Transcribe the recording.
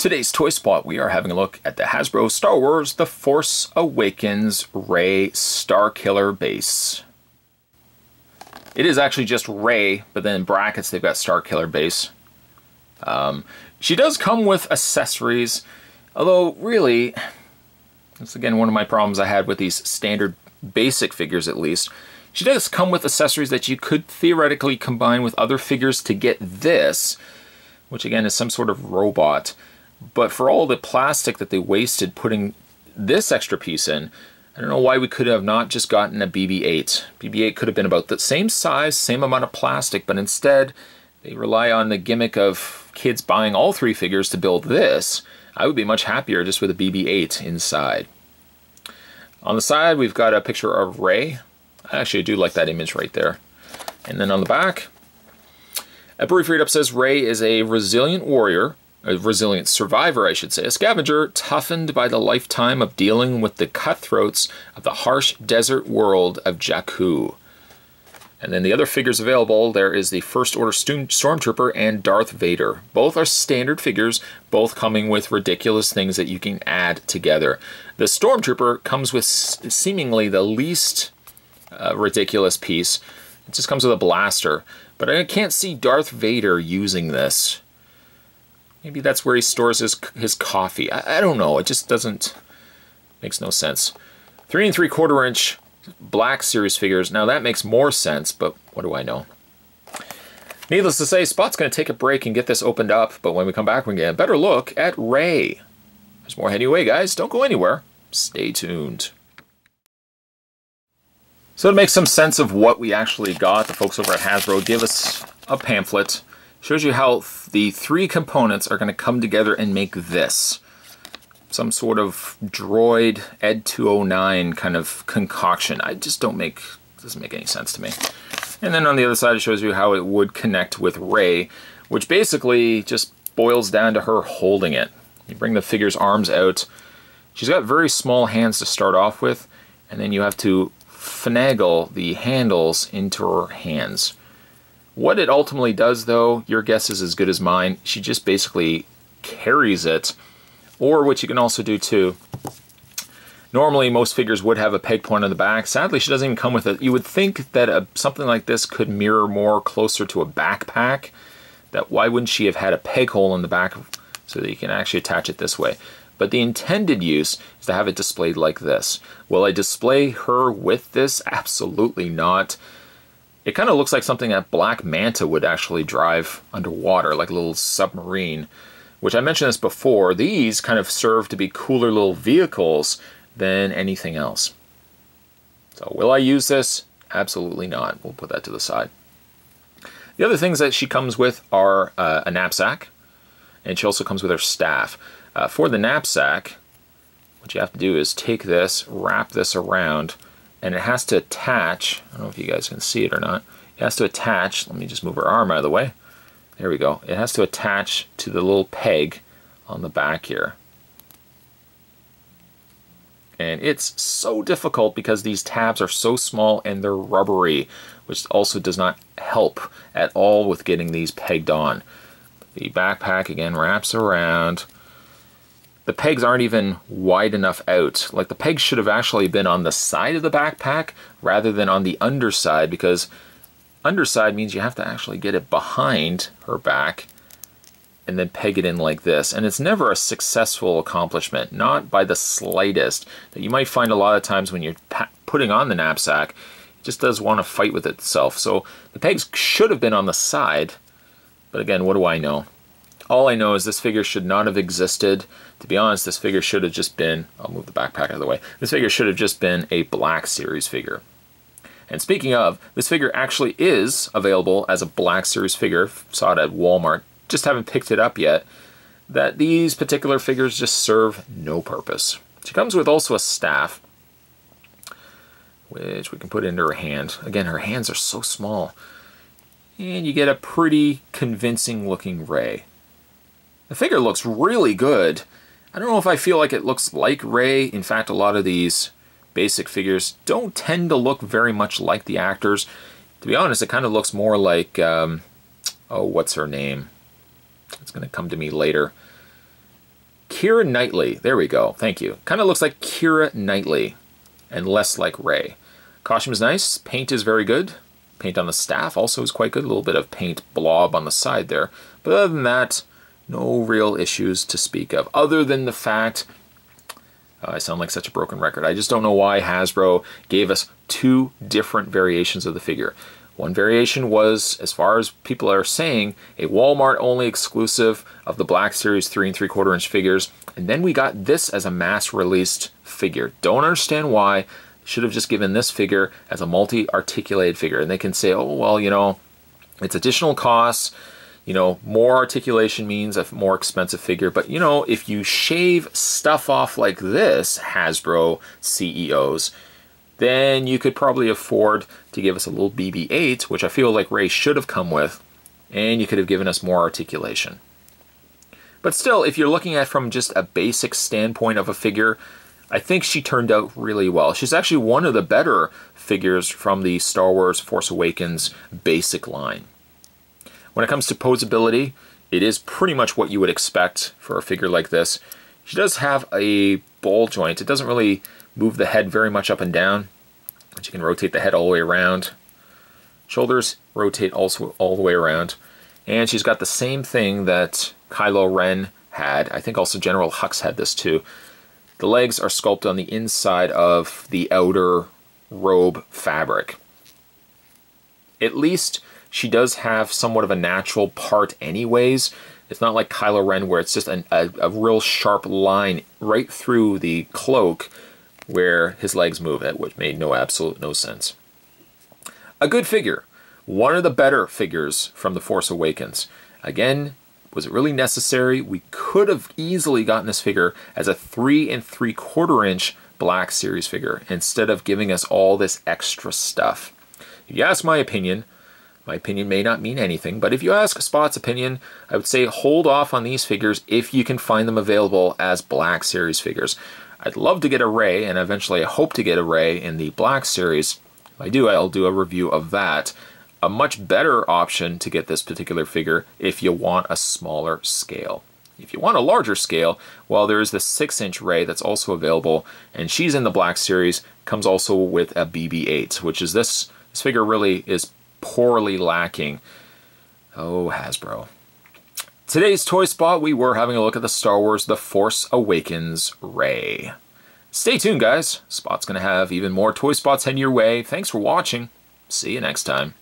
Today's Toy Spot, we are having a look at the Hasbro Star Wars The Force Awakens Rey Starkiller base. It is actually just Rey, but then in brackets they've got Starkiller base. She does come with accessories, although really, that's again one of my problems I had with these standard basic figures at least. She does come with accessories that you could theoretically combine with other figures to get this, which again is some sort of robot. But for all the plastic that they wasted putting this extra piece in, I don't know why we could have not just gotten a BB-8. BB-8 could have been about the same size, same amount of plastic, but instead they rely on the gimmick of kids buying all three figures to build this. I would be much happier just with a BB-8 inside. On the side, we've got a picture of Rey. Actually, I do like that image right there. And then on the back, a brief read-up says Rey is a resilient warrior, a resilient survivor, I should say, a scavenger toughened by the lifetime of dealing with the cutthroats of the harsh desert world of Jakku. And then the other figures available, there is the First Order Stormtrooper and Darth Vader. Both are standard figures, both coming with ridiculous things that you can add together. The Stormtrooper comes with seemingly the least ridiculous piece. It just comes with a blaster. But I can't see Darth Vader using this. Maybe that's where he stores his coffee. I don't know. It just doesn't... makes no sense. 3 3/4 inch Black Series figures. Now that makes more sense, but what do I know? Needless to say, Spot's going to take a break and get this opened up, but when we come back, we're going to get a better look at Rey. There's more heading away, guys. Don't go anywhere. Stay tuned. So to make some sense of what we actually got, the folks over at Hasbro give us a pamphlet. Shows you how the three components are going to come together and make this. Some sort of droid Ed 209 kind of concoction. I just doesn't make any sense to me. And then on the other side it shows you how it would connect with Rey, which basically just boils down to her holding it. You bring the figure's arms out. She's got very small hands to start off with, and then you have to finagle the handles into her hands. What it ultimately does, though, your guess is as good as mine. She just basically carries it. Or what you can also do, too, normally most figures would have a peg point on the back. Sadly, she doesn't even come with it. You would think that something like this could mirror more closer to a backpack. That why wouldn't she have had a peg hole in the back so that you can actually attach it this way? But the intended use is to have it displayed like this. Will I display her with this? Absolutely not. It kind of looks like something that Black Manta would actually drive underwater, like a little submarine, which I mentioned this before. These kind of serve to be cooler little vehicles than anything else. So will I use this? Absolutely not. We'll put that to the side. The other things that she comes with are a knapsack, and she also comes with her staff. For the knapsack, what you have to do is take this, wrap this around, and it has to attach. I don't know if you guys can see it or not. It has to attach. Let me just move her arm out of the way. There we go. It has to attach to the little peg on the back here. And it's so difficult because these tabs are so small and they're rubbery, which also does not help at all with getting these pegged on. The backpack again wraps around. The pegs aren't even wide enough out. Like the pegs should have actually been on the side of the backpack rather than on the underside, because underside means you have to actually get it behind her back and then peg it in like this. And it's never a successful accomplishment, not by the slightest. That you might find a lot of times when you're putting on the knapsack, it just does want to fight with itself. So the pegs should have been on the side, but again, what do I know? All I know is this figure should not have existed. To be honest, this figure should have just been, I'll move the backpack out of the way, this figure should have just been a Black Series figure. And speaking of, this figure actually is available as a Black Series figure. Saw it at Walmart, just haven't picked it up yet. That these particular figures just serve no purpose. She comes with also a staff, which we can put into her hand. Again, her hands are so small. And you get a pretty convincing looking Rey. The figure looks really good. I don't know if I feel like it looks like Rey. In fact, a lot of these basic figures don't tend to look very much like the actors. To be honest, it kind of looks more like, oh, what's her name? It's going to come to me later. Keira Knightley. There we go. Thank you. Kind of looks like Keira Knightley and less like Rey. Costume is nice. Paint is very good. Paint on the staff also is quite good. A little bit of paint blob on the side there. But other than that, no real issues to speak of. Other than the fact, I sound like such a broken record. I just don't know why Hasbro gave us two different variations of the figure. One variation was, as far as people are saying, a Walmart-only exclusive of the Black Series 3 3/4 inch figures. And then we got this as a mass-released figure. Don't understand why. Should have just given this figure as a multi-articulated figure. And they can say, oh, well, you know, it's additional costs. You know, more articulation means a more expensive figure. But, you know, if you shave stuff off like this, Hasbro CEOs, then you could probably afford to give us a little BB-8, which I feel like Rey should have come with, and you could have given us more articulation. But still, if you're looking at it from just a basic standpoint of a figure, I think she turned out really well. She's actually one of the better figures from the Star Wars Force Awakens basic line. When it comes to posability, it is pretty much what you would expect for a figure like this. She does have a ball joint. It doesn't really move the head very much up and down, but you can rotate the head all the way around. Shoulders rotate also all the way around. And she's got the same thing that Kylo Ren had. I think also General Hux had this too. The legs are sculpted on the inside of the outer robe fabric. At least she does have somewhat of a natural part anyways. It's not like Kylo Ren where it's just a real sharp line right through the cloak where his legs move, which made no sense. A good figure. One of the better figures from The Force Awakens. Again, was it really necessary? We could have easily gotten this figure as a 3 3/4 inch Black Series figure instead of giving us all this extra stuff. If you ask my opinion may not mean anything, but if you ask Spot's opinion, I would say hold off on these figures if you can find them available as Black Series figures. I'd love to get a Rey, and eventually I hope to get a Rey in the Black Series. If I do, I'll do a review of that. A much better option to get this particular figure if you want a smaller scale. If you want a larger scale, well, there is the 6-inch Rey that's also available, and she's in the Black Series, comes also with a BB-8, which is this figure really is poorly lacking. Oh, Hasbro. Today's Toy Spot, we were having a look at the Star Wars The Force Awakens Rey. Stay tuned, guys. Spot's going to have even more Toy Spots heading your way. Thanks for watching. See you next time.